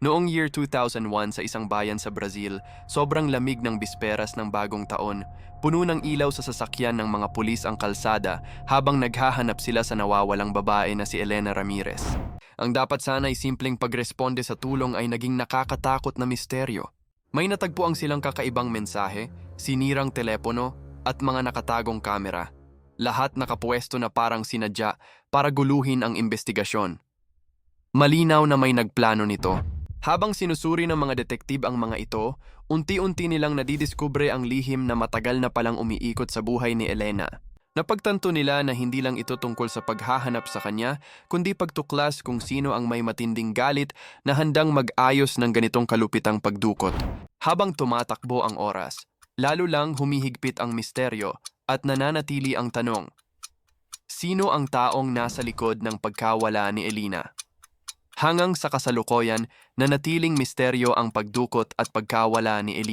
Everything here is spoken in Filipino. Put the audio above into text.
Noong year 2001 sa isang bayan sa Brazil, sobrang lamig ng bisperas ng bagong taon. Puno ng ilaw sa sasakyan ng mga pulis ang kalsada habang naghahanap sila sa nawawalang babae na si Elena Ramirez. Ang dapat sana ay simpleng pagresponde sa tulong ay naging nakakatakot na misteryo. May natagpuang silang kakaibang mensahe, sinirang telepono at mga nakatagong kamera. Lahat nakapuesto na parang sinadya para guluhin ang investigasyon. Malinaw na may nagplano nito. Habang sinusuri ng mga detektib ang mga ito, unti-unti nilang nadidiskubre ang lihim na matagal na palang umiikot sa buhay ni Elena. Napagtanto nila na hindi lang ito tungkol sa paghahanap sa kanya, kundi pagtuklas kung sino ang may matinding galit na handang mag-ayos ng ganitong kalupitang pagdukot. Habang tumatakbo ang oras, lalo lang humihigpit ang misteryo at nananatili ang tanong, sino ang taong nasa likod ng pagkawala ni Elena? Hanggang sa kasalukuyan, nanatiling misteryo ang pagdukot at pagkawala ni Elena.